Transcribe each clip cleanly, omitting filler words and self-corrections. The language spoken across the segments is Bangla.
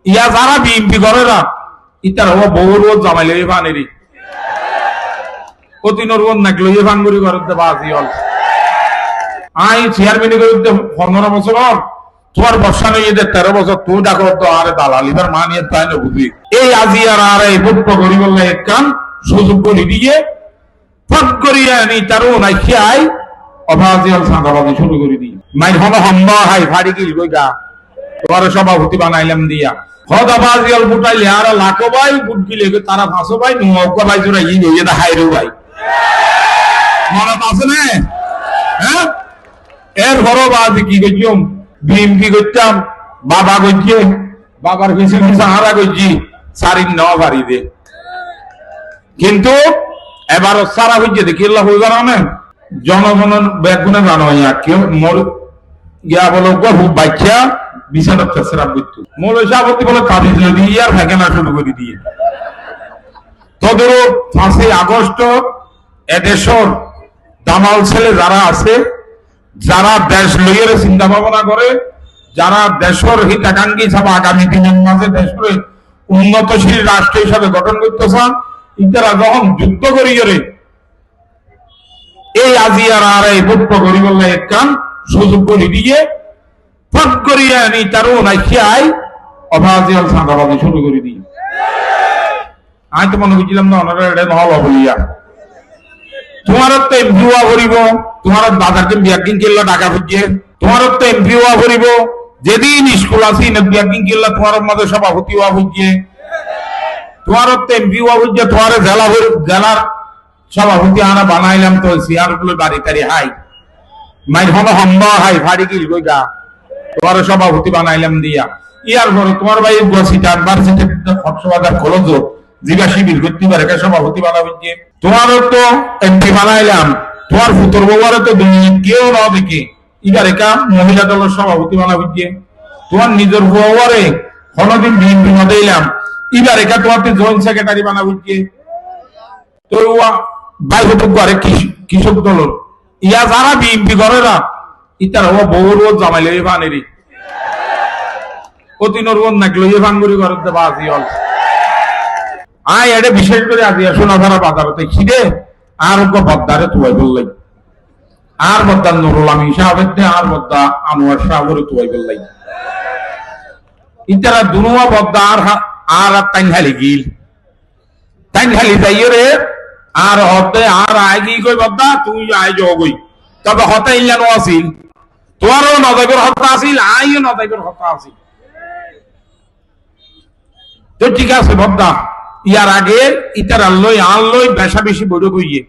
ইয়া যারা বিএমপি করে না ইতার হওয়া বহু রোজ জামাইলে পানেরি অতিনর বোন নাকলো ইয়ে ভাঙ্গুরি করতে বাজি হল আই চেয়ারম্যান করতে 15 বছর তোমার বর্ষা নিয়ে 13 বছর তুই ডাকো তো আরে দালাল এবার মানিয়ে তাই না বুঝি এই আজিয়ার আর এই বুট করি বললে এক কান সুযোগ করে দিয়ে ফট করিয়া নি তারও নাই খাই অভাজিয়াল সাদাবাজি শুরু করে দিই মাই হন হম্বা হাই ফাড়ি গিল কইগা তোমার সভাপতি বানাইলাম দিয়া হদাবাজিয়াল বুটাইলে আর লাখো ভাই বুট গিলে তারা 500 ভাই নৌকা ভাই জোড়া ই হইয়া দা হাইরো ভাই মনে আছে না হ্যাঁ এর বড়বাজি কি কইছম বিএমপি করতাম বাবা কইছে বাবার পিছে পিছে হারা কইছি সারিন ন বাড়ি দে কিন্তু এবার সারা হইছে দেখি আল্লাহ হই জানে জনগণের বেগুনে জানো ইয়া কেউ মোর ইয়া বলো গো বাচ্চা বিছানার তসরা বিতু মোর সভাপতি বলে তাবিজ লদি ইয়ার ভাগনা শুরু করে দিয়ে তদরূপ 5 আগস্ট এদেশর দামাল ছেলে যারা আছে যারা দেশ লইয়ের চিন্তা ভাবনা করে যারা দেশের হিতাকাঙ্ক্ষী হিসাবে আগামী দিনের মাঝে দেশের উন্নতশীল রাষ্ট্র হিসাবে গঠন করতে চান ইতারা যখন যুদ্ধ করিয়ে এই আজিয়ার আর এই বুট করি বললে এক কান সুযোগ করে দিয়ে ফট করিয়া নি তারও নাই খাই অভাজিয়াল সাদাবাজি শুরু করে দিয়ে আমি তো মনে করছিলাম না ওনারা এটা নহল বলিয়া তোমার তো এমপি হওয়া ভরিব তোমার বাজারকে বিয়াকিং কিল্লা টাকা খুঁজছে তোমার তো এমপি হওয়া ভরিব যেদিন স্কুল আসি না বিয়াকিং কিল্লা তোমার মধ্যে সভাপতি হওয়া খুঁজছে তোমার তো এমপি হওয়া খুঁজছে তোমার জেলার সভাপতি আনা বানাইলাম তো সিয়ার গুলো বাড়ি তারি হাই মাই হন হম্বা হাই ফাড়ি গিল কইগা তোমার সভাপতি বানাইলাম দিয়া ইয়ার পরে তোমার ভাই গসিটা ইউনিভার্সিটি খরচবাজার খরচ জিগা শিবির করতে পারে সভাপতি বানাবেন যে তোমারও তো এমপি বানাইলাম তোমার ফুতর বাবারও তো কেউ না দেখে এবার একা মহিলা দলের সভাপতি বানাবেন যে তোমার নিজের বাবারে কোনদিন বিএনপি না দিলাম এবার একা তোমার তো জয়েন্ট সেক্রেটারি বানাবেন যে তো ভাই হতো করে কৃষক দলের ইয়া যারা বিএনপি করে না ইতার হওয়া বহু রোজ জামাইলে পানেরি অতিনর বোন নাকলো ইয়ে ভাঙ্গুরি করতে বাজি হল আয় এটা বিশেষ করে আজিয়া সোনাধারা বাজারতে খিদে আর বদ্দারে তুয়াই বললাই আর বদ্দার নুরুল আমিন সাহেবের আর বদ্দা আনোয়ার সাহেবের তুয়াই বললাই ইতারা দুনুয়া বদ্দা আর তাইনহালি গিল তাইনহালি যাইয়ে রে আর হতে আর আয় কি কই বদ্দা তুই আয় যোগই তবে হতে ইলানো আসিল তোমারও নদাইবের হত্যা আসিল আইও নদাইবের হত্যা আসিল তো ঠিক আছে বদ্দা ইয়ার আগে ইতার আল্লই বেশা বেশি বৈঠক হইয়ে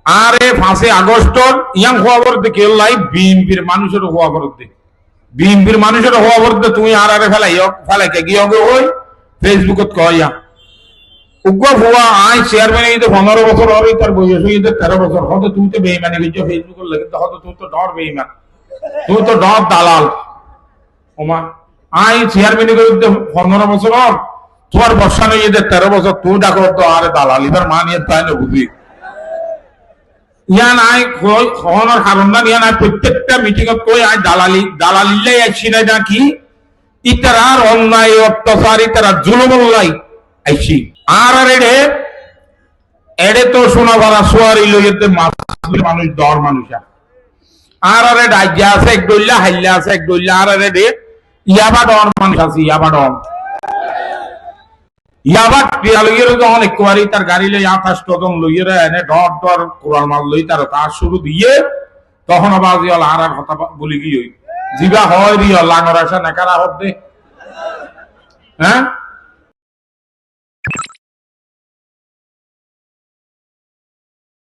আরে 5 আগস্ট ইয়াং হওয়া বলতে কেলাই বিএনপির মানুষের হওয়া বলতে বিএনপির মানুষের হওয়া বলতে তুমি আর আরে ফেলাই গিয়ে হই ফেসবুকত কইয়া উগ্র হওয়া আই চেয়ারম্যান এই তো 15 বছর হবে তার বয়স হয়ে 13 বছর হয়তো তুমি তো বেঈমানি করছো ফেসবুকের লাগে তো হয়তো তুমি তো ডর বেঈমান তুমি তো ডর দালাল ওমা আই চেয়ারম্যান করতে 15 বছর তোমার বর্ষা নিয়ে 13 বছর তুই ডাকো তো আরে দালাল এবার মানিয়ে তাই না বুঝি ইয়া নাই খোয়ানোর কারণ না ইয়া নাই প্রত্যেকটা মিটিং কই আই দালালিল্লাই আইছি না নাকি ইতারার অন্যায় অত্যাচার ইতারা জুলুমুল্লাই আইছি আর এড়ে তো শোনা বলা সোয়ারি লইতে মানুষ দর মানুষ আর ডাইজা আছে এক দইলা হাইলা আছে এক দইলা আর ইয়াবা ডর মানুষ আছে ইয়াবা ডর ইয়াবা লইয়ের যখন একবারই তার গাড়ি লই 28 জন লইয়ের এনে ডর ডর কোরআন মাল লই তার কাজ শুরু দিয়ে তখন আবাজি হল আর কথা বলি কি হই জিবা হয় রিয়া লাঙ্গর আসা নাকারা হতে হ্যাঁ